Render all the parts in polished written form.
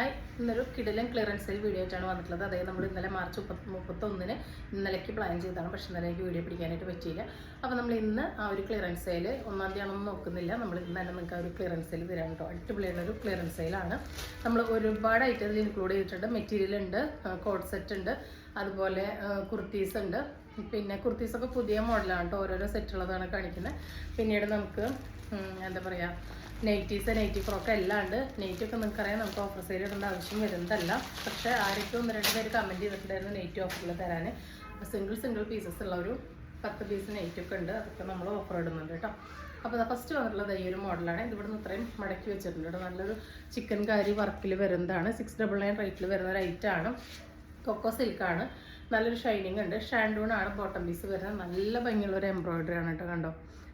Hi, ഇന്നൊരു കിടിലൻ clearance sale video ആയിട്ടാണ് വന്നിട്ടുള്ളത്. അതായത് നമ്മൾ ഇന്നലെ മാർച്ച് 31 ഇന്നലേക്ക് പ്ലാൻ ചെയ്തതാണ്, പക്ഷേ ഇന്നലേക്ക് വീഡിയോ പിടിക്കാനായിട്ട് പറ്റിയില്ല. അപ്പോൾ നമ്മൾ ഇന്ന് ആ ഒരു ക്ലിയറൻസ് സെയിൽ 1-ാം തീയതിയാണെന്ന് നോക്കുന്നില്ല, നമ്മൾ ഇന്ന് തന്നെ നിങ്ങൾക്ക് ആ ഒരു ക്ലിയറൻസ് സെയിൽ തരാം കേട്ടോ. അടിപൊളിയുള്ളൊരു ക്ലിയറൻസ് സെയിലാണ്. നമ്മൾ ഒരുപാട് ഐറ്റം ഇൻക്ലൂഡ് ചെയ്തിട്ടുണ്ട്. മെറ്റീരിയൽ ഉണ്ട്, കോഡ് സെറ്റ് ഉണ്ട്, അതുപോലെ കുർത്തീസ് ഉണ്ട്. പിന്നെ കുർത്തീസൊക്കെ പുതിയ മോഡലാണ് കേട്ടോ, ഓരോരോ സെറ്റുള്ളതാണ് കാണിക്കുന്നത്. പിന്നീട് നമുക്ക് എന്താ പറയുക, നൈറ്റീസ്, നൈറ്റി ഫ്രോക്ക് എല്ലാം ഉണ്ട്. നൈറ്റൊക്കെ നിങ്ങൾക്കറിയാം, നമുക്ക് ഓഫർ സെയിൽ ഇടേണ്ട ആവശ്യം വരുന്നതല്ല. പക്ഷേ ആരൊക്കെ 1-2 പേര് കമൻറ്റ് ചെയ്തിട്ടുണ്ടായിരുന്നു നൈറ്റി ഓഫറിൽ തരാൻ. സിംഗിൾ പീസസ് ഉള്ള ഒരു 10 പീസ് നൈറ്റൊക്കെ ഉണ്ട്, അതൊക്കെ നമ്മൾ ഓഫർ ഇടുന്നുണ്ട് കേട്ടോ. അപ്പോൾ ഫസ്റ്റ് വന്നിട്ടുള്ളത് ഈ ഒരു മോഡലാണ്. ഇതിവിടുന്ന് ഇത്രയും മടക്കി വെച്ചിട്ടുണ്ട് കേട്ടോ. നല്ലൊരു ചിക്കൻ കാരി വർക്കിൽ വരുന്നതാണ്. 699 റേറ്റിൽ വരുന്ന ഒരു ഐറ്റമാണ്. കൊക്കോ സിൽക്കാണ്, നല്ലൊരു ഷൈനിങ് ഉണ്ട്. ഷാൻഡൂൺ ആണ് ബോട്ടം പീസ് വരുന്നത്. നല്ല ഭംഗിയുള്ളൊരു എംബ്രോയിഡറി ആണ് കേട്ടോ. കണ്ടോ,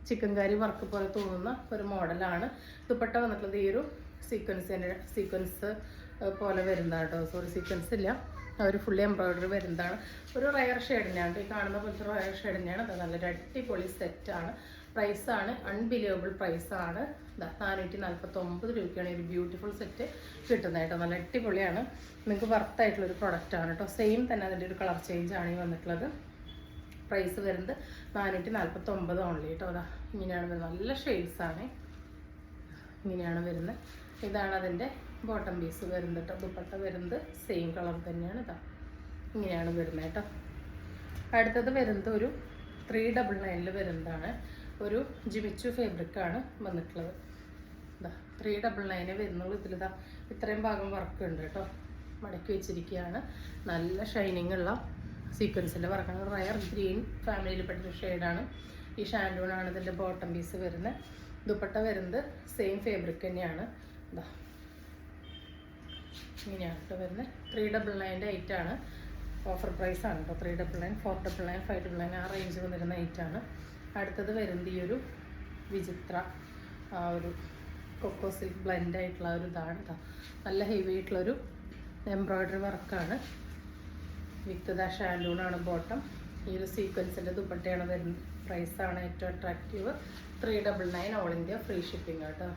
ചിക്കൻ കാരി വർക്ക് പോലെ തോന്നുന്ന ഒരു മോഡലാണ്. ദുപ്പട്ട വന്നിട്ടുള്ളത് ഈ ഒരു സീക്വൻസ് പോലെ വരുന്നതാണ് കേട്ടോ. സോറി, സീക്വൻസ് ഇല്ല, ഒരു ഫുള്ളി എംബ്രോയിഡറി വരുന്നതാണ്. ഒരു റയർ ഷെയ്ഡ് തന്നെയാണ്, ഈ കാണുന്ന പോലത്തെ റയർ ഷെയ്ഡ് തന്നെയാണ്. അത് നല്ലൊരു അടിപൊളി സെറ്റാണ്. പ്രൈസാണ് അൺബിലീവബിൾ പ്രൈസാണ്. 449 രൂപയ്ക്കാണ് ഒരു ബ്യൂട്ടിഫുൾ സെറ്റ് കിട്ടുന്നത് കേട്ടോ. നല്ല അടിപൊളിയാണ്, നിങ്ങൾക്ക് വർത്തായിട്ടുള്ളൊരു പ്രൊഡക്റ്റാണ് കേട്ടോ. സെയിം തന്നെ അതിൻ്റെ ഒരു കളർ ചേഞ്ച് ആണ് ഈ വന്നിട്ടുള്ളത്. പ്രൈസ് വരുന്നത് 449 ഓൺലി കേട്ടോ. അതാ ഇങ്ങനെയാണ് വരുന്നത്, നല്ല ഷെയ്ഡ്സാണ്, ഇങ്ങനെയാണ് വരുന്നത്. ഇതാണ് അതിൻ്റെ ബോട്ടം പീസ് വരുന്നത് കേട്ടോ. ദുപ്പട്ട വരുന്നത് സെയിം കളർ തന്നെയാണ്. ഇതാ ഇങ്ങനെയാണ് വരുന്നത് കേട്ടോ. അടുത്തത് വരുന്നത് ഒരു 399 വരുന്നതാണ്. ഒരു ജിമിച്ചു ഫാബ്രിക്കാണ് വന്നിട്ടുള്ളത്. ഇതാ 399 വരുന്നുള്ളൂ. ഇതിലിതാ ഇത്രയും ഭാഗം വർക്ക് ഉണ്ട് കേട്ടോ, മടക്കി വെച്ചിരിക്കുകയാണ്. നല്ല ഷൈനിങ് ഉള്ള സീക്വൻസിൻ്റെ വർക്കാണ്. റയർ ഗ്രീൻ ഫാമിലിയിൽപ്പെട്ടൊരു ഷെയ്ഡാണ്. ഈ ഷാൻഡൂണാണ് ഇതിൻ്റെ ബോട്ടം പീസ് വരുന്നത്. ദുപ്പട്ട വരുന്നത് സെയിം ഫാബ്രിക് തന്നെയാണ്. ഇതാ ഇങ്ങനെയാണ് കേട്ടോ വരുന്നത്. 399 ഐറ്റാണ്. ഓഫർ പ്രൈസാണ് കേട്ടോ. 399, 499, 599 ആ റേഞ്ച് വന്നിരുന്ന ഐറ്റാണ്. അടുത്തത് വരുന്നത് ഈ ഒരു വിചിത്ര ആ ഒരു കൊക്കോ സിൽക്ക് ബ്ലെൻഡ് ആയിട്ടുള്ള ഒരു ഇതാണ് കേട്ടോ. നല്ല ഹെവി ആയിട്ടുള്ളൊരു എംബ്രോയിഡറി വർക്കാണ്. വിത്ത് ദ ഷാൻഡൂണാണ് ബോട്ടം. ഈ ഒരു സീക്വൻസിൻ്റെ ദുപ്പട്ടയാണ് വരുന്നത്. പ്രൈസാണ് ഏറ്റവും attractive. 399 all India free shipping കേട്ടോ.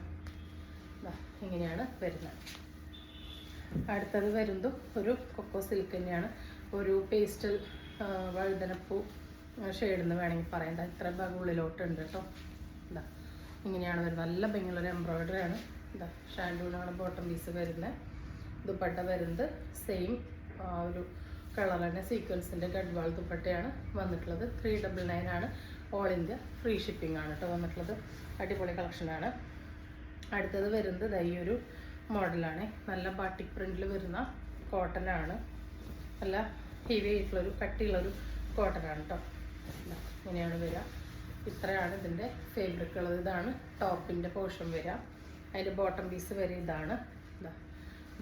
ഇങ്ങനെയാണ് വരുന്നത്. അടുത്തത് വരുന്നതും ഒരു കൊക്കോ സിൽക്ക് തന്നെയാണ്. ഒരു പേസ്റ്റൽ വഴുതനപ്പൂ ഷെയ്ഡെന്ന് വേണമെങ്കിൽ പറയാം. ഇത്ര ഭാഗം ഉള്ളിലോട്ടുണ്ട് കേട്ടോ. ഇതാ ഇങ്ങനെയാണ് വരുന്നത്. നല്ല ഭംഗിയുള്ളൊരു എംബ്രോയിഡറി ആണ്. ഇതാ ഷാൻഡൂണാണ് ബോട്ടം പീസ് വരുന്നത്. ദുപ്പട്ട വരുന്നത് സെയിം ഒരു കളർ തന്നെ, സീക്വൻസിൻ്റെ ഗഡ്വാൾ ദുപ്പട്ടയാണ് വന്നിട്ടുള്ളത്. 399 ആണ്. ഓൾ ഇന്ത്യ ഫ്രീ ഷിപ്പിംഗ് ആണ് കേട്ടോ വന്നിട്ടുള്ളത്. അടിപൊളി കളക്ഷനാണ്. അടുത്തത് വരുന്നത് ഈ ഒരു മോഡലാണ്. നല്ല ബാട്ടിക് പ്രിൻറ്റിൽ വരുന്ന കോട്ടനാണ്. നല്ല ഹെവി ആയിട്ടുള്ളൊരു കട്ടിയുള്ളൊരു കോട്ടനാണ് കേട്ടോ. ഇങ്ങനെയാണ് വരിക. ഇത്രയാണ് ഇതിൻ്റെ ഫാബ്രിക് ഉള്ളത്. ഇതാണ് ടോപ്പിൻ്റെ പോർഷൻ വരിക. അതിൻ്റെ ബോട്ടം പീസ് വരെ ഇതാണ്. ഇതാ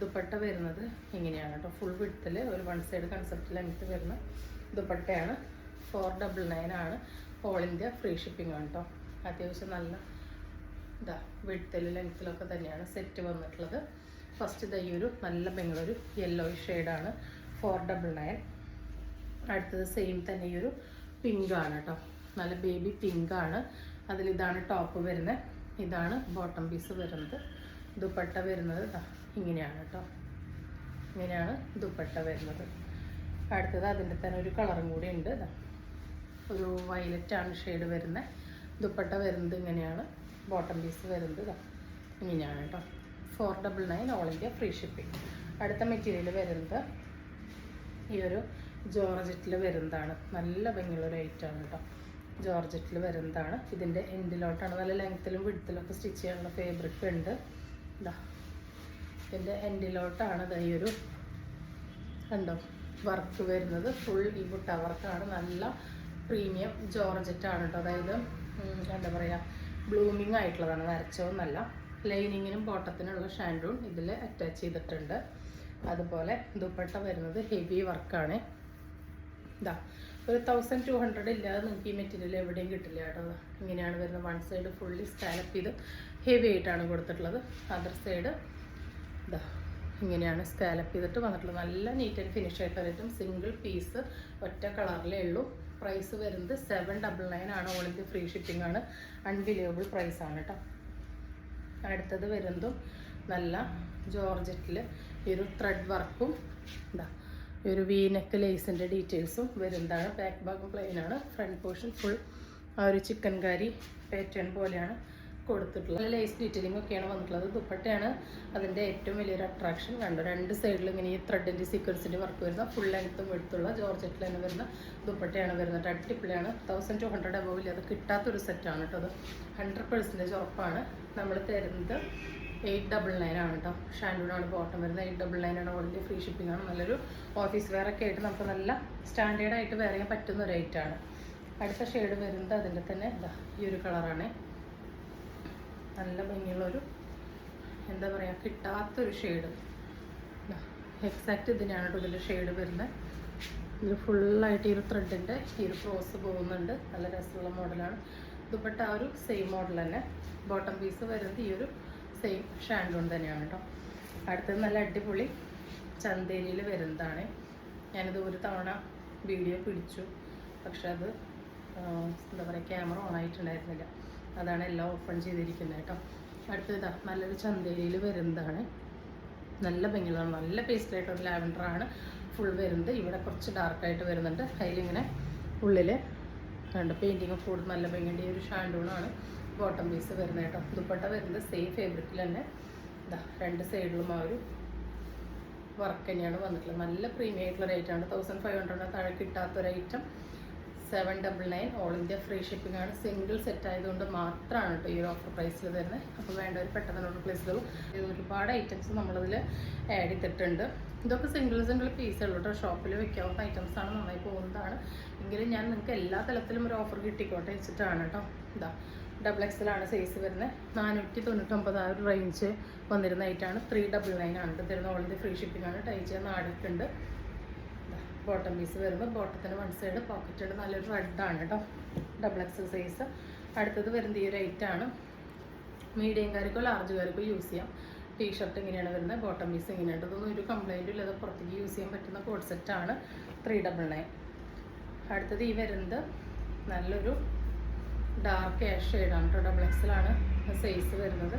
ദുപ്പട്ട വരുന്നത് ഇങ്ങനെയാണ് കേട്ടോ. ഫുൾ വിഡ്ത്തിൽ ഒരു 1 സൈഡ് കൺസെപ്റ്റ് ലെങ്ത്ത് വരുന്ന ദുപ്പട്ടയാണ്. 499 ആണ്. ഓൾ ഇന്ത്യ ഫ്രീ ഷിപ്പിംഗ് ആണ് കേട്ടോ. അത്യാവശ്യം നല്ല ഇതാ വിഡ്ത്തിൽ ലെങ്ത്തിലൊക്കെ തന്നെയാണ് സെറ്റ് വന്നിട്ടുള്ളത്. ഫസ്റ്റ് ഈ ഒരു നല്ല ഭംഗിയുള്ളൊരു യെല്ലോ ഷെയ്ഡാണ്. 499. അടുത്തത് സെയിം തന്നെ ഈ ഒരു പിങ്കാണ് കേട്ടോ. നല്ല ബേബി പിങ്കാണ്. അതിലിതാണ് ടോപ്പ് വരുന്നത്. ഇതാണ് ബോട്ടം പീസ് വരുന്നത്. ദുപ്പട്ട വരുന്നത് ഇങ്ങനെയാണ് കേട്ടോ. ഇങ്ങനെയാണ് ദുപ്പട്ട വരുന്നത്. അടുത്തത് അതിൻ്റെ തന്നെ ഒരു കളറും കൂടി ഉണ്ട്. ഒരു വയലറ്റാണ് ഷെയ്ഡ് വരുന്നത്. ദുപ്പട്ട വരുന്നത് ഇങ്ങനെയാണ്. ബോട്ടം പീസ് വരുന്നത് ഇങ്ങനെയാണ് കേട്ടോ. 499 ഓൾ ഇന്ത്യ ഫ്രീ ഷിപ്പിംഗ്. അടുത്ത മെറ്റീരിയൽ വരുന്നത് ഈ ഒരു ജോർജറ്റിൽ വരുന്നതാണ്. നല്ല ഭംഗിയുള്ളൊരു ഐറ്റമാണ് കേട്ടോ. ജോർജറ്റിൽ വരുന്നതാണ്. ഇതിൻ്റെ എൻഡിലോട്ടാണ് നല്ല ലെങ്ത്തിലും വിഡ്ത്തിലൊക്കെ സ്റ്റിച്ച് ചെയ്യാനുള്ള ഫാബ്രിക് ഉണ്ട്. ഇതാ ഇതിൻ്റെ എൻഡിലോട്ടാണ് ഈ ഒരു കണ്ടോ വർക്ക് വരുന്നത്. ഫുൾ ഈ ബുട്ട വർക്കാണ്. നല്ല പ്രീമിയം ജോർജറ്റാണ് കേട്ടോ. അതായത് എന്താ പറയുക, ബ്ലൂമിങ് ആയിട്ടുള്ളതാണ്, വരച്ചതൊന്നല്ല. ലൈനിങ്ങിനും ബോട്ടത്തിനുള്ള ഷാൻഡൂൺ ഇതിൽ അറ്റാച്ച് ചെയ്തിട്ടുണ്ട്. അതുപോലെ ദുപ്പട്ട വരുന്നത് ഹെവി വർക്കാണ്. ഇതാ ഒരു 1200 ഇല്ലാതെ നിങ്ങൾക്ക് ഈ മെറ്റീരിയൽ എവിടെയും കിട്ടില്ല കേട്ടോ. ഇങ്ങനെയാണ് വരുന്നത്. 1 സൈഡ് ഫുള്ളി സ്കാലപ്പ് ചെയ്ത് ഹെവി ആയിട്ടാണ് കൊടുത്തിട്ടുള്ളത്. അതർ സൈഡ് ഇതാ ഇങ്ങനെയാണ് സ്കാലപ്പ് ചെയ്തിട്ട് വന്നിട്ടുള്ളത്. നല്ല നീറ്റ് ആൻഡ് ഫിനിഷ് ആയിട്ടായിട്ടും സിംഗിൾ പീസ് ഒറ്റ കളറിലേ ഉള്ളൂ. പ്രൈസ് വരുന്നത് 799 ആണ്. ഓൾ ഇന്ത്യ ഫ്രീ ഷിപ്പിംഗ് ആണ്. അൺബിലീവബിൾ പ്രൈസാണ് കേട്ടോ. അടുത്തത് വരുന്നതും നല്ല ജോർജറ്റിൽ ഈ ഒരു ത്രെഡ് വർക്കും ഇതാ ഈ ഒരു വി നെക്ക് ലേസിൻ്റെ ഡീറ്റെയിൽസും വരുന്നതാണ്. ബാക്ക് ഭാഗം പ്ലെയിനാണ്, ഫ്രണ്ട് പോർഷൻ ഫുൾ ആ ഒരു ചിക്കൻ കറി പാറ്റേൺ പോലെയാണ് കൊടുത്തിട്ടുള്ളത്. ലേസ് ഡീറ്റെയിലിംഗ് ഒക്കെയാണ് വന്നിട്ടുള്ളത്. ദുപ്പട്ടയാണ് അതിൻ്റെ ഏറ്റവും വലിയൊരു അട്രാക്ഷൻ. കണ്ടു രണ്ട് സൈഡിലും ഇങ്ങനെ ഈ ത്രെഡിൻ്റെ സീക്വൻസിൻ്റെ വർക്ക് വരുന്ന ഫുൾ ലെങ്ത്തും എടുത്തുള്ള ജോർജറ്റിൽ തന്നെ വരുന്ന ദുപ്പട്ടയാണ് വരുന്നത്. അടിപൊളിയാണ്. 1200 അബോവിൽ അത് കിട്ടാത്തൊരു സെറ്റാണ് കേട്ടോ. അത് 100% ഉറപ്പാണ്. നമ്മൾ തരുന്നത് 899 ആണ് കേട്ടോ. ഷാൻഡൂണാണ് ബോട്ടം വരുന്നത്. 899 ആണ്. ഓൾറെഡി ഫ്രീ ഷിപ്പിംഗ് ആണ്. നല്ലൊരു ഓഫീസ് വെയർ ഒക്കെ ആയിട്ട് നമുക്ക് നല്ല സ്റ്റാൻഡേർഡായിട്ട് വെയർ ചെയ്യാൻ പറ്റുന്ന ഒരു ഐറ്റാണ്. അടുത്ത ഷെയ്ഡ് വരുന്നത് അതിൻ്റെ തന്നെ ഇതാ ഈ ഒരു കളറാണ്. നല്ല ഭംഗിയുള്ളൊരു എന്താ പറയുക കിട്ടാത്തൊരു ഷെയ്ഡ്. എക്സാക്റ്റ് ഇതിനാണ് കേട്ടോ ഇതിൻ്റെ ഷെയ്ഡ് വരുന്നത്. ഇത് ഫുള്ളായിട്ട് ഈ ഒരു ത്രെഡിൻ്റെ ഈ ഒരു ക്രോസ് പോകുന്നുണ്ട്. നല്ല രസമുള്ള മോഡലാണ്. ദുപ്പട്ട ആ ഒരു സെയിം മോഡൽ തന്നെ. ബോട്ടം പീസ് വരുന്നത് ഈ ഒരു സെയിം ഷാൻഡൂൺ തന്നെയാണ് കേട്ടോ. അടുത്തത് നല്ല അടിപൊളി ചന്തേരിയിൽ വരുന്നതാണ്. ഞാനിത് ഒരു തവണ വീഡിയോ പിടിച്ചു, പക്ഷെ അത് എന്താ പറയുക ക്യാമറ ഓൺ ആയിട്ടുണ്ടായിരുന്നില്ല. അതാണ് എല്ലാം ഓപ്പൺ ചെയ്തിരിക്കുന്നത് കേട്ടോ. അടുത്തതാ നല്ലൊരു ചന്തേരിയിൽ വരുന്നതാണ്. നല്ല ഭംഗിയുള്ളതാണ്. നല്ല പേസ്റ്റിലായിട്ടൊരു ലാവൻഡറാണ് ഫുൾ വരുന്നത്. ഇവിടെ കുറച്ച് ഡാർക്കായിട്ട് വരുന്നുണ്ട്. അതിലിങ്ങനെ ഉള്ളിൽ കണ്ട് പെയിൻറ്റിങ് കൂടുതൽ നല്ല ഭംഗിയുണ്ട്. ഈ ഒരു ഷാൻഡൂണാണ് ബോട്ടം പീസ് വരുന്നത് കേട്ടോ. ദുപ്പട്ട വരുന്നത് സെയിം ഫേബ്രിക്കിൽ തന്നെ ഇതാ രണ്ട് സൈഡിലും ആ ഒരു വർക്ക് തന്നെയാണ് വന്നിട്ടുള്ളത്. നല്ല പ്രീമിയം ആയിട്ടുള്ള റേറ്റാണ്. 1500 താഴെ കിട്ടാത്തൊരു item. 799 all India free shipping ആണ്. സിംഗിൾ സെറ്റ് ആയതുകൊണ്ട് മാത്രമാണ് കേട്ടോ ഈ ഒരു ഓഫർ പ്രൈസിൽ തരുന്നത്. അപ്പോൾ വേണ്ടവർ പെട്ടെന്ന് ഓർഡർ പ്ലേസ് ചെയ്തു. ഒരുപാട് ഐറ്റംസ് നമ്മളതിൽ ആഡ് ചെയ്തിട്ടുണ്ട്. ഇതൊക്കെ സിംഗിൾ പീസുള്ളൂ കേട്ടോ. ഷോപ്പിൽ വെക്കാവുന്ന ഐറ്റംസാണ്. നന്നായി പോകുന്നതാണ്. എങ്കിലും ഞാൻ നിങ്ങൾക്ക് എല്ലാ തലത്തിലും ഒരു ഓഫർ കിട്ടിക്കോട്ടെ വെച്ചിട്ടാണ് കേട്ടോ. ഇതാ XXL ആണ് സൈസ് വരുന്നത്. 499 ആ ഒരു റേഞ്ച് വന്നിരുന്ന ഐറ്റാണ്. 399 ആണ് കേട്ടോ തരുന്നത്. ഓൾ ഇന്ത്യ ഫ്രീ ഷിപ്പിംഗ് ആണ്. ടൈ ചെയ്യാൻ നാടിയിട്ടുണ്ട്. ബോട്ടം പീസ് വരുമ്പോൾ ബോട്ടത്തിന് വൺ സൈഡ് പോക്കറ്റ് ഉണ്ട്. നല്ലൊരു റെഡാണ് കേട്ടോ. XXL size. അടുത്തത് വരുന്നത് ഈ ഒരു ഐറ്റാണ്. മീഡിയംകാർക്കോ ലാർജുകാർക്കോ യൂസ് ചെയ്യാം. ടീഷർട്ട് ഇങ്ങനെയാണ് വരുന്നത്. ബോട്ടം പീസ് ഇങ്ങനെയുണ്ട്. ഇതൊന്നും ഒരു കംപ്ലൈൻറ്റും ഇല്ലാതെ പുറത്തേക്ക് യൂസ് ചെയ്യാൻ പറ്റുന്ന കോഡ് സെറ്റാണ്. 399. അടുത്തത് ഈ വരുന്നത് നല്ലൊരു ഡാർക്ക് ആഷ് ഷെയ്ഡാണ് കേട്ടോ. XXL ആണ് സൈസ് വരുന്നത്.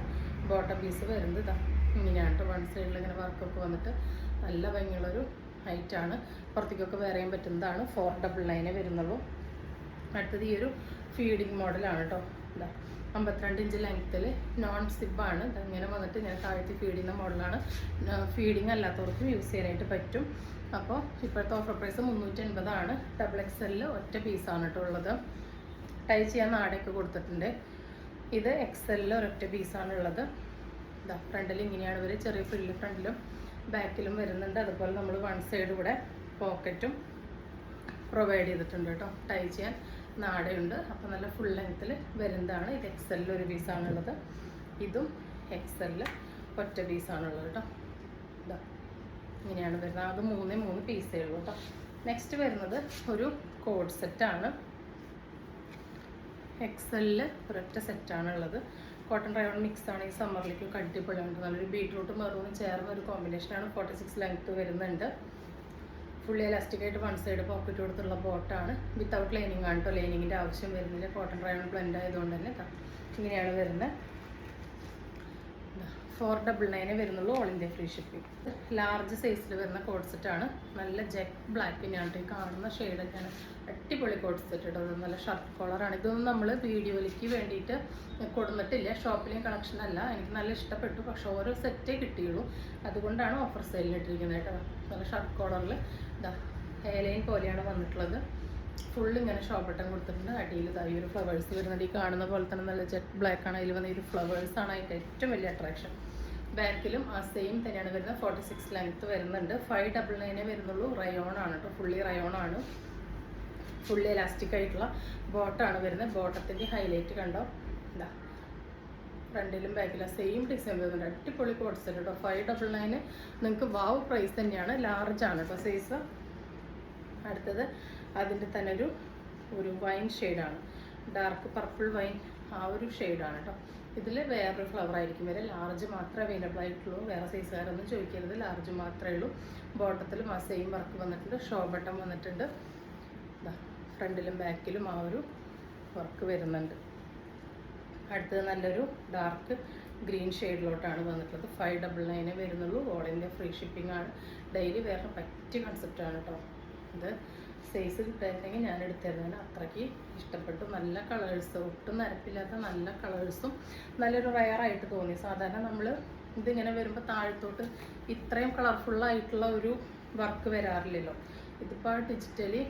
ബോട്ടം പീസ് വരുന്നത് ഇതാ ഇങ്ങനെയാണ് കേട്ടോ. വൺ സൈഡിൽ ഇങ്ങനെ വർക്കൊക്കെ വന്നിട്ട് നല്ല ഭംഗിയുള്ളൊരു ഹൈറ്റാണ്. പുറത്തേക്കൊക്കെ വെയർ ചെയ്യാൻ പറ്റുന്നതാണ്. 499 വരുന്നുള്ളൂ. അടുത്തത് ഈ ഒരു ഫീഡിങ് മോഡലാണ് കേട്ടോ. ഇതാ 52 ഇഞ്ച് ലെങ്ത്തിൽ നോൺ സിബാണ്. ഇങ്ങനെ വന്നിട്ട് ഞാൻ താഴത്തെ ഫീഡ് ചെയ്യുന്ന മോഡലാണ്. ഫീഡിങ് അല്ലാത്തവർക്കും യൂസ് ചെയ്യാനായിട്ട് പറ്റും. അപ്പോൾ ഇപ്പോഴത്തെ ഓഫർ പ്രൈസ് 380 ആണ്. XXL ഒറ്റ പീസാണ് കേട്ടോ ഉള്ളത്. ടൈ ചെയ്യാൻ നാടൊക്കെ കൊടുത്തിട്ടുണ്ട്. ഇത് XL ഒരൊറ്റ പീസാണ് ഉള്ളത്. ഇതാ ഫ്രണ്ടിൽ ഇങ്ങനെയാണ് ഇവർ ചെറിയ ഫ്രില്ല് ഫ്രണ്ടിലും ബാക്കിലും വരുന്നുണ്ട്. അതുപോലെ നമ്മൾ വൺ സൈഡ് ഇവിടെ പോക്കറ്റും പ്രൊവൈഡ് ചെയ്തിട്ടുണ്ട് കേട്ടോ. ടൈ ചെയ്യാൻ നാടയുണ്ട്. അപ്പോൾ നല്ല ഫുൾ ലെങ്ത്തിൽ വരുന്നതാണ്. ഇത് XL ഒരു പീസാണുള്ളത്. ഇതും XL ഒറ്റ പീസാണുള്ളത് കേട്ടോ. ഇതാ ഇങ്ങനെയാണ് വരുന്നത്. അത് 3 പീസേ ഉള്ളൂ കേട്ടോ. നെക്സ്റ്റ് വരുന്നത് ഒരു കോഡ് സെറ്റാണ്. XL ഒരൊറ്റ സെറ്റാണുള്ളത്. കോട്ടൺ റയോൺ മിക്സ് ആണ്. ഈ സമ്മറിലേക്കൊക്കെ അടിപൊളിയുണ്ട്. നല്ലൊരു ബീട്രൂട്ട് മെറൂണും ചേർന്ന ഒരു കോമ്പിനേഷനാണ്. 46 ലെങ്ത്ത് വരുന്നുണ്ട്. ഫുള്ളി എലാസ്റ്റിക് ആയിട്ട് വൺ സൈഡ് പോക്കറ്റ് കൊടുത്തുള്ള ബോട്ടാണ്. വിത്തൗട്ട് ലൈനിങ് ആണ് കേട്ടോ. ലൈനിങ്ങിൻ്റെ ആവശ്യം വരുന്നില്ല. കോട്ടൺ റയോൺ ബ്ലെൻഡ് ആയതുകൊണ്ട് തന്നെ ഇങ്ങനെയാണ് വരുന്നത്. 499 വരുന്നുള്ളൂ. All India free shipping. Large സൈസിൽ വരുന്ന കോഡ് സെറ്റാണ്. നല്ല ജെറ്റ് ബ്ലാക്കിനാണ് ഈ കാണുന്ന ഷെയ്ഡൊക്കെയാണ്. അടിപൊളി കോഡ് സെറ്റ് കേട്ടോ. അത് നല്ല ഷർട്ട് കോളറാണ്. ഇതൊന്നും നമ്മൾ വീഡിയോയിലേക്ക് വേണ്ടിയിട്ട് കൊടുത്തിട്ടില്ല. ഷോപ്പിലെയും കളക്ഷൻ അല്ല. എനിക്ക് നല്ല ഇഷ്ടപ്പെട്ടു. പക്ഷെ ഓരോ സെറ്റേ കിട്ടിയുള്ളൂ. അതുകൊണ്ടാണ് ഓഫർ സെയിലിന് ഇട്ടിരിക്കുന്നത് കേട്ടോ. നല്ല ഷർട്ട് കോളറിൽ ഇതാ എയർലൈൻ പോലെയാണ് വന്നിട്ടുള്ളത്. ഫുൾ ഇങ്ങനെ ഷോ ബട്ടൺ കൊടുത്തിട്ടുണ്ട്. അടിയിൽ ഈ ഒരു ഫ്ലവേഴ്സ് വരുന്നുണ്ട്. ഈ കാണുന്ന പോലെ തന്നെ നല്ല ജെറ്റ് ബ്ലാക്ക് ആണ്. അതിൽ വന്ന ഈ ഒരു ഫ്ലവേഴ്സാണ് അതിൻ്റെ ഏറ്റവും വലിയ അട്രാക്ഷൻ. ബാക്കിലും ആ സെയിം തന്നെയാണ് വരുന്നത്. 46 ലെങ്ത്ത് വരുന്നുണ്ട്. 599 വരുന്നുള്ളൂ. റയോൺ ആണ് കേട്ടോ. ഫുള്ളി റയോൺ ആണ്. ഫുള്ളി എലാസ്റ്റിക് ആയിട്ടുള്ള ബോട്ടാണ് വരുന്നത്. ബോട്ടത്തിൻ്റെ ഹൈലൈറ്റ് കണ്ടോ. ഇതാ ഫ്രണ്ടിലും ബാക്കിലും സെയിം ഡിസൈൻ വരുന്നുണ്ട്. അടിപൊളി കോഡ് സെറ്റ് കേട്ടോ. 599 നിങ്ങൾക്ക് വാവ് പ്രൈസ് തന്നെയാണ്. ലാർജ് ആണ് കേട്ടോ സൈസ്. അടുത്തത് അതിൻ്റെ തന്നെ ഒരു വൈൻ ഷെയ്ഡാണ്. ഡാർക്ക് പർപ്പിൾ വൈൻ ആ ഒരു ഷെയ്ഡാണ് കേട്ടോ. ഇതിൽ വേറൊരു ഫ്ലവർ ആയിരിക്കും വരെ. ലാർജ് മാത്രമേ അവൈലബിൾ ആയിട്ടുള്ളൂ. വേറെ സൈസുകാരൊന്നും ചോദിക്കരുത്. ലാർജ് മാത്രമേ ഉള്ളൂ. ബോട്ടത്തിലും ആ സെയിം വർക്ക് വന്നിട്ടുണ്ട്. ഷോ ബട്ടൺ വന്നിട്ടുണ്ട്. ഫ്രണ്ടിലും ബാക്കിലും ആ ഒരു വർക്ക് വരുന്നുണ്ട്. അടുത്തത് നല്ലൊരു ഡാർക്ക് ഗ്രീൻ ഷെയ്ഡിലോട്ടാണ് വന്നിട്ടുള്ളത്. 599 വരുന്നുള്ളൂ. ഓൾ ഇന്ത്യ ഫ്രീ ഷിപ്പിംഗ് ആണ്. ഡെയിലി വേറെ പറ്റിയ കൺസെപ്റ്റാണ് കേട്ടോ. ഇത് സൈസ് കിട്ടായിരുന്നെങ്കിൽ ഞാൻ എടുത്തിരുന്നതിന്. അത്രയ്ക്ക് ഇഷ്ടപ്പെട്ടു. നല്ല കളേഴ്സ്, ഒട്ടും നരപ്പില്ലാത്ത നല്ല കളേഴ്സും നല്ലൊരു റയറായിട്ട് തോന്നി. സാധാരണ നമ്മൾ ഇതിങ്ങനെ വരുമ്പോൾ താഴത്തോട്ട് ഇത്രയും കളർഫുള്ളായിട്ടുള്ള ഒരു വർക്ക് വരാറില്ലല്ലോ. ഇതിപ്പോൾ ഡിജിറ്റലി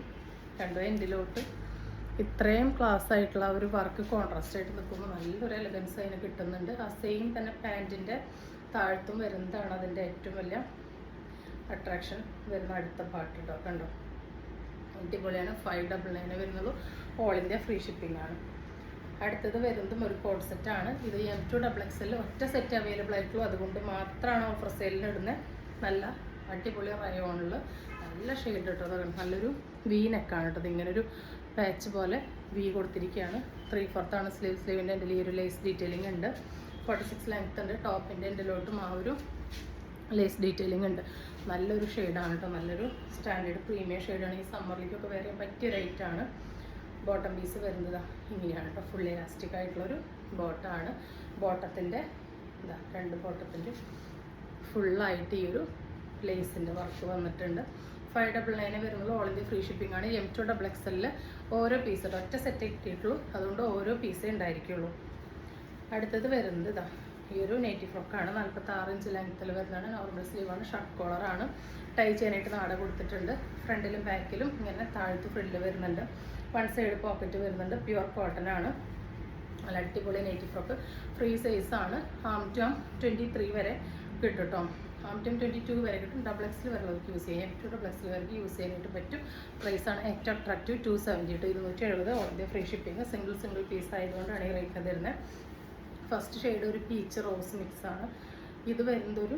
കണ്ടോ എൻഡിലോട്ട് ഇത്രയും ക്ലാസ് ആയിട്ടുള്ള ഒരു വർക്ക് കോൺട്രാസ്റ്റ് ആയിട്ട് നിൽക്കുമ്പോൾ നല്ലൊരു എലഗൻസ് അതിന് കിട്ടുന്നുണ്ട്. ആ സെയിം തന്നെ പാൻറ്റിൻ്റെ താഴത്തും വരുന്നതാണ് അതിൻ്റെ ഏറ്റവും വലിയ അട്രാക്ഷൻ വരുന്ന അടുത്ത പാർട്ട് കേട്ടോ. കണ്ടോ അടിപൊളിയാണ്. 599 വരുന്നുള്ളൂ. ഓൾ ഇന്ത്യ ഫ്രീ ഷിപ്പിംഗ് ആണ്. അടുത്തത് വരുന്നതും ഒരു കോഡ് സെറ്റാണ്. ഇത് M2XXL ഒറ്റ സെറ്റ് അവൈലബിൾ ആയിട്ടുള്ളൂ. അതുകൊണ്ട് മാത്രമാണ് ഓഫർ സെയിലിന് ഇടുന്നത്. നല്ല അടിപൊളി റയോണിൽ നല്ല ഷെയ്ഡ് കേട്ടോ. നല്ലൊരു വി നെക്കാണ് കേട്ടോ. ഇങ്ങനൊരു പാച്ച് പോലെ വി കൊടുത്തിരിക്കുകയാണ്. 3/4 ആണ് സ്ലീവ്. സ്ലീവിൻ്റെ എൻ്റെ ഈ ഒരു ലേസ് ഡീറ്റെയിലിംഗ് ഉണ്ട്. 46 ലെങ്ത് ഉണ്ട്. ടോപ്പിൻ്റെ എൻ്റെലോട്ടും ആ ഒരു ലേസ് ഡീറ്റെയിലിംഗ് ഉണ്ട്. നല്ലൊരു ഷെയ്ഡാണ് കേട്ടോ. നല്ലൊരു സ്റ്റാൻഡേർഡ് പ്രീമിയം ഷെയ്ഡാണ്. ഈ സമ്മറിലേക്കൊക്കെ വരാൻ പറ്റിയ റേറ്റാണ്. ബോട്ടം പീസ് വരുന്നത് ഇങ്ങനെയാണ് കേട്ടോ. ഫുൾ ഇലാസ്റ്റിക് ആയിട്ടുള്ളൊരു ബോട്ടമാണ്. ബോട്ടത്തിൻ്റെ ഇതാ 2 ബോട്ടത്തിൻ്റെ ഫുള്ളായിട്ട് ഈ ഒരു ലേസിൻ്റെ വർക്ക് വന്നിട്ടുണ്ട്. 599 വരുന്നത്. ഓൾ ഇന്ത്യ ഫ്രീ ഷിപ്പിംഗ് ആണ്. M2XXL ഓരോ പീസ് ഒറ്റ സെറ്റ് കിട്ടിയിട്ടുള്ളൂ. അതുകൊണ്ട് ഓരോ പീസേ ഉണ്ടായിരിക്കുള്ളൂ. അടുത്തത് വരുന്നത് ഇതാ ഈ ഒരു നെറ്റി ഫ്രോക്കാണ്. 46 ഇഞ്ച് ലെങ്ത്തിൽ വരുന്നതാണ്. നോർമൽ സ്ലീവാണ്. ഷർട്ട് കോളറാണ്. ടൈ ചെയ്യാനായിട്ട് നാട കൊടുത്തിട്ടുണ്ട്. ഫ്രണ്ടിലും ബാക്കിലും ഇങ്ങനെ താഴത്ത് ഫ്രില്ല് വരുന്നുണ്ട്. 1 സൈഡ് പോക്കറ്റ് വരുന്നുണ്ട്. പ്യുവർ കോട്ടൺ ആണ്. നല്ല അടിപൊളി നെറ്റി ഫ്രോക്ക്. ഫ്രീ സൈസാണ്. ആം ടു ആം 23 വരെ കിട്ടും കേട്ടോ. ആം ടു 22 വരെ കിട്ടും. XXL വരെയുള്ളവർക്ക് യൂസ് ചെയ്യാം. M2XXL വരെയൊക്കെ യൂസ് ചെയ്യാനായിട്ട് പറ്റും. പ്രൈസാണ് ഏറ്റവും attractive. 270 to 270. All India free shipping. Single piece ആയതുകൊണ്ടാണ് ഈ റേറ്റ് തരുന്നത്. ഫസ്റ്റ് ഷെയ്ഡ് ഒരു പീച്ച് റോസ് മിക്സ് ആണ്. ഇത് വരുന്നത് ഒരു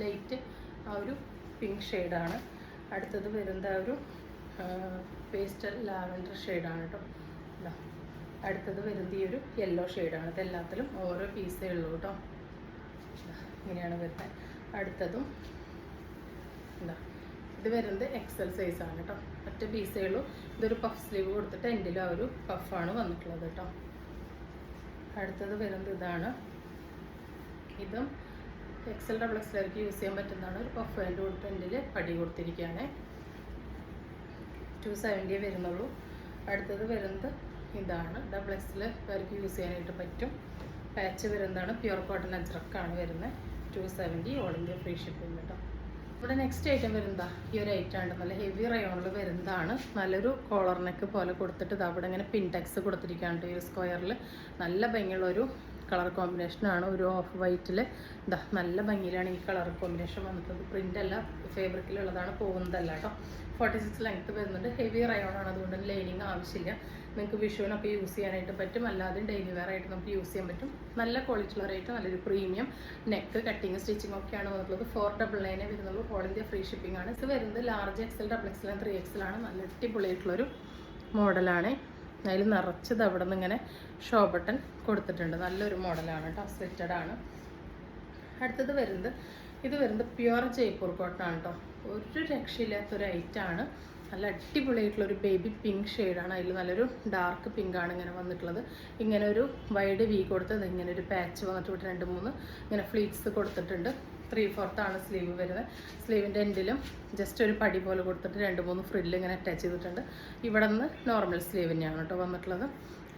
ലൈറ്റ് ആ ഒരു പിങ്ക് ഷെയ്ഡാണ്. അടുത്തത് വരുന്നത് ആ ഒരു പേസ്റ്റൽ ലാവൻഡർ ഷെയ്ഡാണ് കേട്ടോ. അടുത്തത് വരുന്നത് ഈ ഒരു യെല്ലോ ഷെയ്ഡാണ്. ഇതെല്ലാത്തിലും ഓരോ പീസേ ഉള്ളൂ കേട്ടോ. ഇങ്ങനെയാണ് വരുന്നത്. അടുത്തതും എന്താ ഇത് വരുന്നത് XL സൈസാണ് കേട്ടോ. ഒറ്റ പീസേ ഉള്ളൂ. ഇതൊരു പഫ് സ്ലീവ് കൊടുത്തിട്ട് എൻഡിലും ആ ഒരു പഫാണ് വന്നിട്ടുള്ളത് കേട്ടോ. അടുത്തത് വരുന്നത് ഇതാണ്. ഇതും XXL യൂസ് ചെയ്യാൻ പറ്റുന്നതാണ്. ഒരു പഫ് പാൻറ് കൊടുത്ത് എൻഡിൽ പടി കൊടുത്തിരിക്കുകയാണ്. 270 വരുന്നുള്ളൂ. അടുത്തത് വരുന്നത് ഇതാണ്. XXL വർക്ക് യൂസ് ചെയ്യാനായിട്ട് പറ്റും. പാച്ച് വരുന്നതാണ്. പ്യുവർ കോട്ടൺ അജ്രക്കാണ് വരുന്നത്. 270. ഓൾ ഇന്ത്യ ഫ്രീ ഷിപ്പിംഗ് കേട്ടോ. ഇവിടെ നെക്സ്റ്റ് ഐറ്റം വരുന്നതാ ഈ ഒരു ഐറ്റം ആണ്. നല്ല ഹെവി റയോണിൽ വരുന്നതാണ്. നല്ലൊരു കോളർ നെക്ക് പോലെ കൊടുത്തിട്ട് അവിടെ ഇങ്ങനെ പിൻടെക്സ് കൊടുത്തിരിക്കുകയാണ്. ഈ സ്ക്വയറിൽ നല്ല ഭംഗിയുള്ളൊരു കളർ കോമ്പിനേഷനാണ്. ഒരു ഓഫ് വൈറ്റിൽ ഇതാ നല്ല ഭംഗിയിലാണ് ഈ കളർ കോമ്പിനേഷൻ വന്നിട്ടുള്ളത്. പ്രിൻ്റ് അല്ല, ഫാബ്രിക്കിലുള്ളതാണ്, പോകുന്നതല്ല കേട്ടോ. 46 ലെങ്ത്ത് വരുന്നുണ്ട്. ഹെവി റയോണാണ്. അതുകൊണ്ട് ലൈനിങ് ആവശ്യമില്ല. നിങ്ങൾക്ക് വിഷുവിനൊക്കെ യൂസ് ചെയ്യാനായിട്ട് പറ്റും. അല്ലാതെ ഡെയിലി വെയർ ആയിട്ട് നമുക്ക് യൂസ് ചെയ്യാൻ പറ്റും. നല്ല ക്വാളിറ്റിയുള്ള റേറ്റ്, നല്ലൊരു പ്രീമിയം നെക്ക് കട്ടിങ് സ്റ്റിച്ചിങ് ഒക്കെയാണ് വന്നിട്ടുള്ളത്. 499 വരുന്നുള്ളൂ. ഓൾ ഇന്ത്യ ഫ്രീ ഷിപ്പിംഗ് ആണ്. ഇത് വരുന്നത് ലാർജ് XL, XXL, 3XL ആണ്. നല്ല അടിപൊളിയായിട്ടുള്ളൊരു മോഡലാണ്. അതിൽ നിറച്ചത് അവിടെ നിന്ന് ഇങ്ങനെ ഷോ ബട്ടൺ കൊടുത്തിട്ടുണ്ട്. നല്ലൊരു മോഡലാണ് കേട്ടോ. സ്ലിറ്റഡ് ആണ്. അടുത്തത് വരുന്നത് ഇത് വരുന്നത് പ്യുവർ ജയ്പൂർ കോട്ടൺ ആണ് കേട്ടോ. ഒരു രക്ഷയില്ലാത്തൊരു ഐറ്റാണ്. നല്ല അടിപൊളിയായിട്ടുള്ളൊരു ബേബി പിങ്ക് ഷെയ്ഡാണ്. അതിൽ നല്ലൊരു ഡാർക്ക് പിങ്കാണ് ഇങ്ങനെ വന്നിട്ടുള്ളത്. ഇങ്ങനെ ഒരു വൈഡ് വി കൊടുത്തത് ഇങ്ങനെ ഒരു പാച്ച് വന്നിട്ട് ഇവിടെ 2-3 ഇങ്ങനെ ഫ്ലീറ്റ്സ് കൊടുത്തിട്ടുണ്ട്. 3/4 ആണ് സ്ലീവ് വരുന്നത്. സ്ലീവിൻ്റെ എൻഡിലും ജസ്റ്റ് ഒരു പടി പോലെ കൊടുത്തിട്ട് 2-3 ഫ്രില്ല് ഇങ്ങനെ അറ്റാച്ച് ചെയ്തിട്ടുണ്ട്. ഇവിടെ നിന്ന് നോർമൽ സ്ലീവ് തന്നെയാണ് കേട്ടോ വന്നിട്ടുള്ളത്.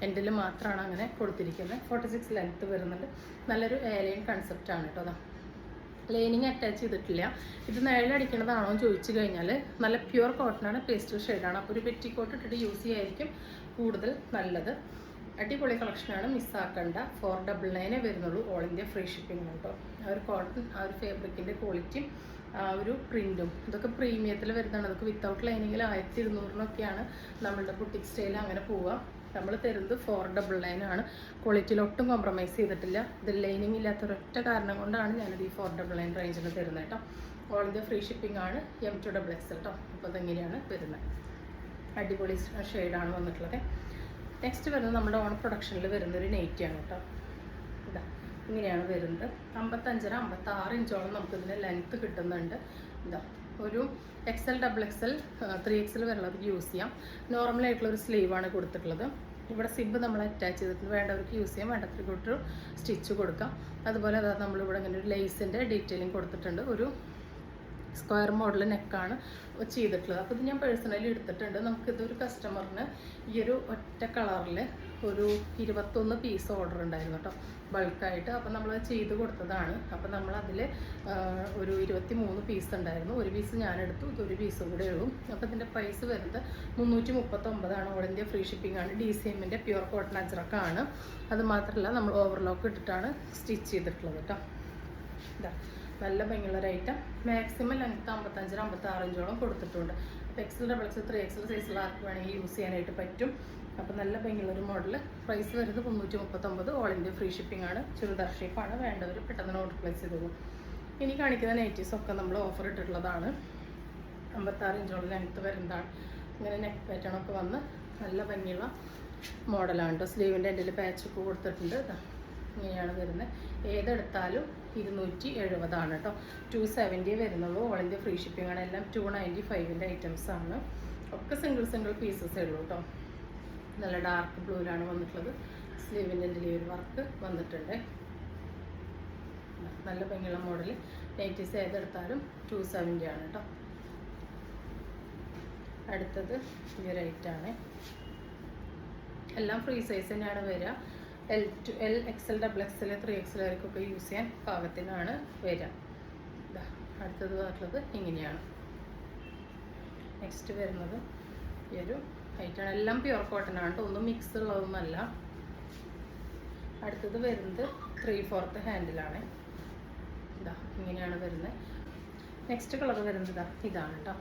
എൻഡിൽ മാത്രമാണ് അങ്ങനെ കൊടുത്തിരിക്കുന്നത്. 46 ലെങ്ത്ത് വരുന്നുണ്ട്. നല്ലൊരു ഏലിയൻ കൺസെപ്റ്റാണ് കേട്ടോ. അതാ ലൈനിങ് അറ്റാച്ച് ചെയ്തിട്ടില്ല. ഇത് നിഴലടിക്കണതാണോ എന്ന് ചോദിച്ചു കഴിഞ്ഞാൽ നല്ല പ്യുവർ കോട്ടണാണ്. പേസ്റ്റൽ ഷെയ്ഡാണ്. അപ്പോൾ ഒരു പെറ്റിക്കോട്ട് ഇട്ടിട്ട് യൂസ് ചെയ്യായിരിക്കും കൂടുതൽ നല്ലത്. അടിപൊളി കളക്ഷനാണ്. മിസ്സാക്കണ്ട. 499 വരുന്നുള്ളൂ. ഓൾ ഇന്ത്യ ഫ്രീ ഷിപ്പിംഗ് കേട്ടോ. ആ ഒരു കോട്ടൺ, ആ ഒരു ഫാബ്രിക്കിൻ്റെ ക്വാളിറ്റിയും ആ ഒരു പ്രിൻറ്റും ഇതൊക്കെ പ്രീമിയത്തിൽ വരുന്നതാണ്. അതൊക്കെ വിത്തൗട്ട് ലൈനിങ്ങിൽ 1200-നൊക്കെയാണ് നമ്മളുടെ ബുട്ടിക് സ്റ്റൈൽ അങ്ങനെ പോവുക. നമ്മൾ തരുന്നത് 499 ആണ്. ക്വാളിറ്റിയിൽ ഒട്ടും കോംപ്രമൈസ് ചെയ്തിട്ടില്ല. ഇത് ലൈനിങ് ഇല്ലാത്ത ഒരൊറ്റ കാരണം കൊണ്ടാണ് ഞാനിത് ഈ 499 റേഞ്ചിൽ തരുന്നത് കേട്ടോ. ഓൾ ഇന്ത്യ ഫ്രീ ഷിപ്പിംഗ് ആണ്. M2XXL കേട്ടോ. അപ്പോൾ അതെങ്ങനെയാണ് വരുന്നത്. അടിപൊളി ഷെയ്ഡാണ് വന്നിട്ടുള്ളത്. നെക്സ്റ്റ് വരുന്നത് നമ്മുടെ ഓൺ പ്രൊഡക്ഷനിൽ വരുന്നൊരു നൈറ്റിയാണ് കേട്ടോ. ഇതാ ഇങ്ങനെയാണ് വരുന്നത്. 55-56 ഇഞ്ചോളം നമുക്കിതിൻ്റെ ലെങ്ത്ത് കിട്ടുന്നുണ്ട്. ഇതാ ഒരു XL, XXL, 3XL വരെയുള്ളത് യൂസ് ചെയ്യാം. നോർമലായിട്ടുള്ളൊരു സ്ലീവാണ് കൊടുത്തിട്ടുള്ളത്. ഇവിടെ സിബ് നമ്മൾ അറ്റാച്ച് ചെയ്തിട്ടുണ്ട്, വേണ്ടവർക്ക് യൂസ് ചെയ്യാം, വേണ്ടവർക്ക് സ്റ്റിച്ച് കൊടുക്കാം. അതുപോലെ അതാ നമ്മളിവിടെ ഇങ്ങനെ ഒരു ലേസിൻ്റെ ഡീറ്റെയിലിംഗ് കൊടുത്തിട്ടുണ്ട്. ഒരു സ്ക്വയർ മോഡൽ നെക്കാണ് ചെയ്തിട്ടുള്ളത്. അപ്പോൾ ഇത് ഞാൻ പേഴ്സണലി എടുത്തിട്ടുണ്ട്. നമുക്കിതൊരു കസ്റ്റമറിന് ഈ ഒരു ഒറ്റ കളറിൽ ഒരു 21 പീസ് ഓർഡർ ഉണ്ടായിരുന്നു കേട്ടോ, ബൾക്കായിട്ട്. അപ്പോൾ നമ്മൾ ചെയ്ത് കൊടുത്തതാണ്. അപ്പോൾ നമ്മളതിൽ ഒരു 23 പീസ് ഉണ്ടായിരുന്നു. ഒരു പീസ് ഞാനെടുത്തു, ഇതൊരു പീസും കൂടെ ഉള്ളൂ. അപ്പോൾ ഇതിൻ്റെ പ്രൈസ് വരുന്നത് 339 ഓൾ ഇന്ത്യ ഫ്രീ ഷിപ്പിംഗ് ആണ്. DCMൻ്റെ പ്യുർ കോട്ടൺ അജ്രക്കാണ്. അത് മാത്രമല്ല നമ്മൾ ഓവർലോക്ക് ഇട്ടിട്ടാണ് സ്റ്റിച്ച് ചെയ്തിട്ടുള്ളത് കേട്ടോ. ഇതാ നല്ല ഭംഗിയുള്ളൊരു ഐറ്റം. മാക്സിമം ലെങ്ത്ത് 55-56 ഇഞ്ചോളം കൊടുത്തിട്ടുണ്ട്. അപ്പോൾ XL, XXL, 3XL സൈസിൽ ആർക്ക് വേണമെങ്കിൽ യൂസ് ചെയ്യാനായിട്ട് പറ്റും. അപ്പോൾ നല്ല ഭംഗിയുള്ളൊരു മോഡൽ. പ്രൈസ് വരുന്നത് 339, ഓൾ ഇന്ത്യ ഫ്രീ ഷിപ്പിംഗ് ആണ്. ചുരിദാർ ഷേപ്പാണ്. വേണ്ടവർ പെട്ടെന്ന് ഓർഡർ പ്ലേസ് ചെയ്തോളൂ. ഇനി കാണിക്കുന്ന നൈറ്റീസൊക്കെ നമ്മൾ ഓഫർ ഇട്ടിട്ടുള്ളതാണ്. 56 ഇഞ്ചോളം ലെങ്ത്ത് വരുന്നതാണ്. ഇങ്ങനെ നെക്ക് പാറ്റേണൊക്കെ വന്ന് നല്ല ഭംഗിയുള്ള മോഡലാണ് കേട്ടോ. സ്ലീവിൻ്റെ എൻ്റെ പാച്ചൊക്കെ കൊടുത്തിട്ടുണ്ട്. ഇങ്ങനെയാണ് വരുന്നത്. ഏതെടുത്താലും 270 കേട്ടോ. 270 വരുന്നുള്ളൂ. ഓൾ ഇന്ത്യ ഫ്രീ ഷിപ്പിംഗ് ആണ്. എല്ലാം 295ൻ്റെ ഐറ്റംസ് ആണ്. ഒക്കെ സിംഗിൾ പീസസേ ഉള്ളൂ കേട്ടോ. നല്ല ഡാർക്ക് ബ്ലൂവിലാണ് വന്നിട്ടുള്ളത്. സ്ലീവിൻ്റെ എൻ്റെ ഒരു വർക്ക് വന്നിട്ടുണ്ട്. നല്ല ഭംഗിയുള്ള മോഡൽ. നൈറ്റീസ് ഏതെടുത്താലും 270 ആണ് കേട്ടോ. അടുത്തത് ഈ ഒരു ഐറ്റാണ്. എല്ലാം ഫ്രീ സൈസ് തന്നെയാണ് വരിക. L, XL, XXL, 3XL വരെയൊക്കെ യൂസ് ചെയ്യാൻ പാകത്തിനാണ് വരിക. അടുത്തത് പറഞ്ഞത് ഇങ്ങനെയാണ്. നെക്സ്റ്റ് വരുന്നത് ഈ ഒരു ഐറ്റാണ്. എല്ലാം പ്യുർ കോട്ടൺ ആണ്, ഒന്നും മിക്സ് ഉള്ളതൊന്നുമല്ല. അടുത്തത് വരുന്നത് 3/4 ഹാൻഡിലാണ്. ഇതാ ഇങ്ങനെയാണ് വരുന്നത്. നെക്സ്റ്റ് കളർ വരുന്നത് ഇതാണ് കേട്ടോ.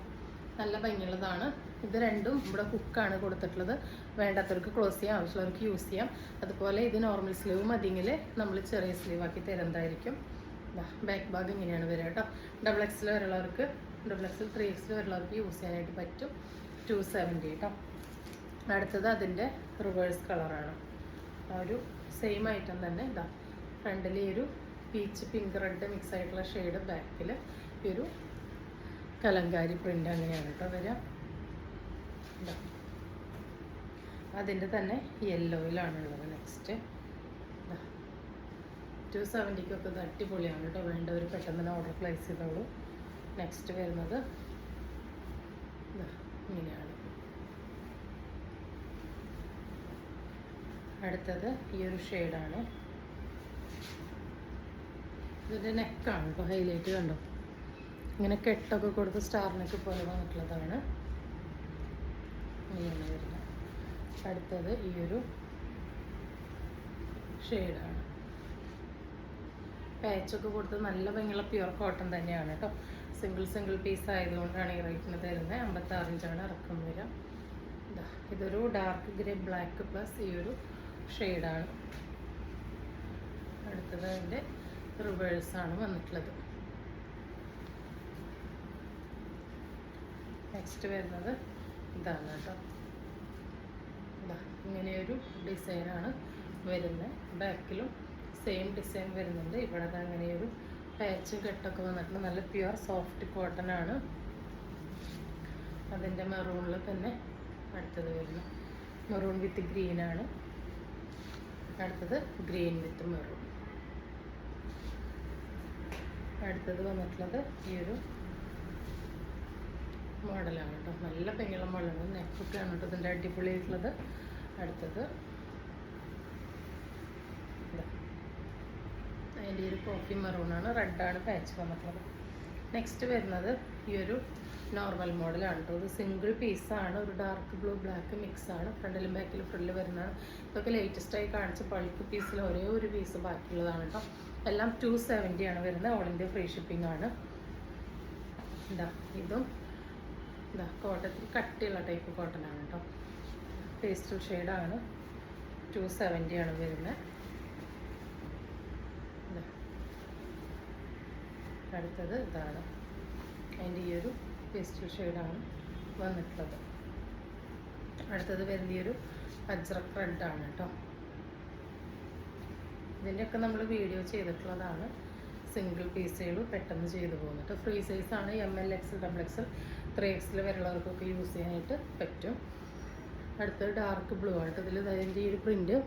നല്ല ഭംഗിയുള്ളതാണ്. ഇത് രണ്ടും ഇവിടെ ഹുക്കാണ് കൊടുത്തിട്ടുള്ളത്. വേണ്ടാത്തവർക്ക് ക്ലോസ് ചെയ്യാം, ആവശ്യമുള്ളവർക്ക് യൂസ് ചെയ്യാം. അതുപോലെ ഇത് നോർമൽ സ്ലീവ് മതിയെങ്കിൽ നമ്മൾ ചെറിയ സ്ലീവ് ആക്കി തരുന്നതായിരിക്കും. ബാക്ക് ഭാഗം ഇങ്ങനെയാണ് വരിക കേട്ടോ. XXL വരെയുള്ളവർക്ക്, XXL, 3XL വരെയുള്ളവർക്ക് യൂസ് ചെയ്യാനായിട്ട് പറ്റും. 270 കേട്ടോ. അടുത്തത് അതിൻ്റെ റിവേഴ്സ് കളറാണ്. ആ ഒരു സെയിം ഐറ്റം തന്നെ. ഇതാ ഫ്രണ്ടിൽ ഈ ഒരു പീച്ച് പിങ്ക് റെഡ് മിക്സ് ആയിട്ടുള്ള ഷെയ്ഡ്, ബാക്കിൽ ഈ ഒരു കലങ്കാരി പ്രിൻ്റ് അങ്ങനെയാണ് കേട്ടോ വരിക. അതിൻ്റെ തന്നെ യെല്ലോയിലാണുള്ളത്. നെക്സ്റ്റ് 270ക്കൊക്കെ ഇത് അടിപൊളിയാണ് കേട്ടോ. വേണ്ടവർ പെട്ടെന്ന് തന്നെ ഓർഡർ പ്ലേസ് ചെയ്തോളൂ. നെക്സ്റ്റ് വരുന്നത് ഇങ്ങനെയാണ്. അടുത്തത് ഈ ഒരു ഷെയ്ഡാണ്. ഇതിൻ്റെ നെക്കാണ് ഇപ്പോൾ ഹൈലൈറ്റ്, കണ്ടോ. ഇങ്ങനെ കെട്ടൊക്കെ കൊടുത്ത് സ്റ്റാർ നെക്ക് പോലെ വന്നിട്ടുള്ളതാണ്. ഇങ്ങനെയാണ് വരുന്നത്. അടുത്തത് ഈ ഒരു ഷെയ്ഡാണ്. പാച്ചൊക്കെ കൊടുത്ത് നല്ല ഭംഗിയുള്ള പ്യുർ കോട്ടൺ തന്നെയാണ് കേട്ടോ. സിംഗിൾ പീസ് ആയതുകൊണ്ടാണ് ഈ റേറ്റിന് തരുന്നത്. 56 ഇഞ്ചാണ് ഇറക്കം വരിക. ഇതൊരു ഡാർക്ക് ഗ്രേ ബ്ലാക്ക് പ്ലസ് ഈ ഒരു ഷെയ്ഡാണ്. അടുത്തത് അതിൻ്റെ റിവേഴ്സാണ് വന്നിട്ടുള്ളത്. നെക്സ്റ്റ് വരുന്നത് ഇതാണ് കേട്ടോ. ഇങ്ങനെയൊരു ഡിസൈനാണ് വരുന്നത്. ബാക്കിലും സെയിം ഡിസൈൻ വരുന്നുണ്ട്. ഇവിടെ അങ്ങനെയൊരു പാച്ച് കെട്ടൊക്കെ വന്നിട്ടുണ്ട്. നല്ല പ്യുവർ സോഫ്റ്റ് കോട്ടൺ ആണ്. അതിൻ്റെ മെറൂണിൽ തന്നെ അടുത്തത് വരുന്നു. മെറൂൺ വിത്ത് ഗ്രീനാണ്. അടുത്തത് ഗ്രീൻ വിത്ത് മെറൂൺ. അടുത്തത് വന്നിട്ടുള്ളത് ഈ ഒരു മോഡലാണ് കേട്ടോ. നല്ല ഭംഗിയുള്ള മോഡലാണ്. നെക്കൊക്കെയാണ് കേട്ടോ ഇതിൻ്റെ അടിപൊളിയായിട്ടുള്ളത്. അടുത്തത് അതിൻ്റെ ഒരു കോഫി മെറൂണാണ്. റെഡാണ് പാച്ച് വന്നിട്ടുള്ളത്. നെക്സ്റ്റ് വരുന്നത് ഈ ഒരു നോർമൽ മോഡലാണ് കേട്ടോ. ഇത് സിംഗിൾ പീസാണ്. ഒരു ഡാർക്ക് ബ്ലൂ ബ്ലാക്ക് മിക്സാണ്. ഫ്രണ്ടിലും ബാക്കിലും ഫ്രണ്ടിൽ വരുന്നതാണ്. ഇതൊക്കെ ലേറ്റസ്റ്റായി കാണിച്ച ബൾക്ക് പീസിൽ ഒരേ ഒരു പീസ് ബാക്കിയുള്ളതാണ് കേട്ടോ. എല്ലാം 270 ആണ് വരുന്നത്. ഓൾ ഇന്ത്യ ഫ്രീ ഷിപ്പിംഗ് ആണ്. ഇതും കോട്ടൺ, കട്ടിയുള്ള ടൈപ്പ് കോട്ടൺ ആണ് കേട്ടോ. പേസ്റ്റൽ ഷെയ്ഡാണ്. 270 ആണ് വരുന്നത്. അടുത്തത് ഇതാണ്. അതിൻ്റെ ഈ ഒരു പേസ്റ്റൽ ഷെയ്ഡാണ് വന്നിട്ടുള്ളത്. അടുത്തത് വരുന്ന ഈ ഒരു അജ്രക് റെഡാണ് കേട്ടോ. ഇതിൻ്റെയൊക്കെ നമ്മൾ വീഡിയോ ചെയ്തിട്ടുള്ളതാണ്. സിംഗിൾ പീസുകൾ പെട്ടെന്ന് ചെയ്തു പോകുന്നുണ്ട്. ഫ്രീ സൈസാണ്. ML, XL, XXL, 3XL വരെയുള്ളവർക്കൊക്കെ യൂസ് ചെയ്യാനായിട്ട് പറ്റും. അടുത്തത് ഡാർക്ക് ബ്ലൂ ആണ്. ഇതിൽ അതിൻ്റെ ഈ ഒരു പ്രിൻറ്റ്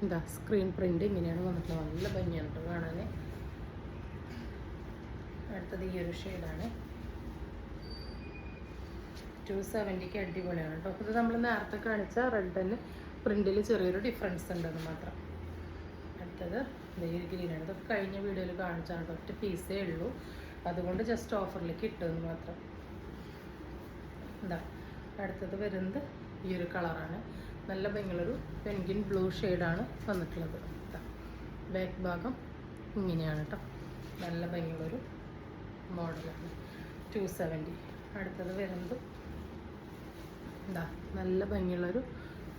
എന്താ സ്ക്രീൻ പ്രിൻറ്റ് ഇങ്ങനെയാണ് വന്നിട്ടുള്ളത്. നല്ല ഭംഗിയാണ് കേട്ടോ കാണാൻ. അടുത്തത് ഈ ഒരു ഷെയ്ഡാണ്. 270ക്ക് അടിപൊളിയാണ് കേട്ടോ. ഇത് നമ്മൾ നേരത്തെ കാണിച്ച റെഡ് തന്നെ പ്രിൻറ്റിൽ ചെറിയൊരു ഡിഫറൻസ് ഉണ്ടെന്ന് മാത്രം. അടുത്തത് ഈ ഗ്രീനാണ്. ഇതൊക്കെ കഴിഞ്ഞ വീഡിയോയിൽ കാണിച്ചാണ് കേട്ടോ. ഒറ്റ പീസേ ഉള്ളൂ, അതുകൊണ്ട് ജസ്റ്റ് ഓഫറിലേക്ക് ഇട്ടതെന്ന് മാത്രം. എന്താ അടുത്തത് വരുന്നത് ഈ ഒരു കളറാണ്. നല്ല ഭംഗിയുള്ളൊരു പെൻഗിൻ ബ്ലൂ ഷെയ്ഡാണ് വന്നിട്ടുള്ളത്. ബാക്ക് ഭാഗം ഇങ്ങനെയാണ് കേട്ടോ. നല്ല ഭംഗിയുള്ളൊരു മോഡലാണ്. 270. അടുത്തത് വരുന്നത് എന്താ നല്ല ഭംഗിയുള്ളൊരു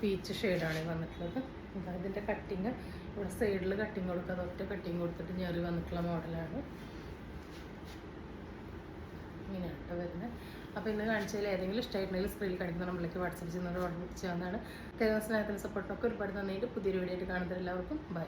പീച്ച് ഷെയ്ഡാണ് വന്നിട്ടുള്ളത്. എന്താ ഇതിൻ്റെ കട്ടിങ് ഇവിടെ സൈഡിൽ കട്ടിങ് കൊടുക്കുക, അതൊറ്റ കട്ടിങ് കൊടുത്തിട്ട് ഞെറി വന്നിട്ടുള്ള മോഡലാണ്. ഇങ്ങനെയാണ് കേട്ടോ വരുന്നത്. അപ്പോൾ ഇന്ന് കാണിച്ചതിൽ ഏതെങ്കിലും ഇഷ്ടമായിട്ടുണ്ടെങ്കിൽ സ്ക്രീനിൽ കാണിക്കുന്ന നമ്മളിലേക്ക് വാട്സപ്പ് ചെയ്യുന്നത് ഓർഡർ ചെയ്യാവുന്നതാണ്. തരുന്ന സ്നേഹത്തിന് സപ്പോർട്ടിനൊക്കെ ഒരുപാട് നന്ദിയുണ്ട്. പുതിയൊരു വീഡിയോ ആയിട്ട് കാണുന്നത് എല്ലാവർക്കും ബൈ.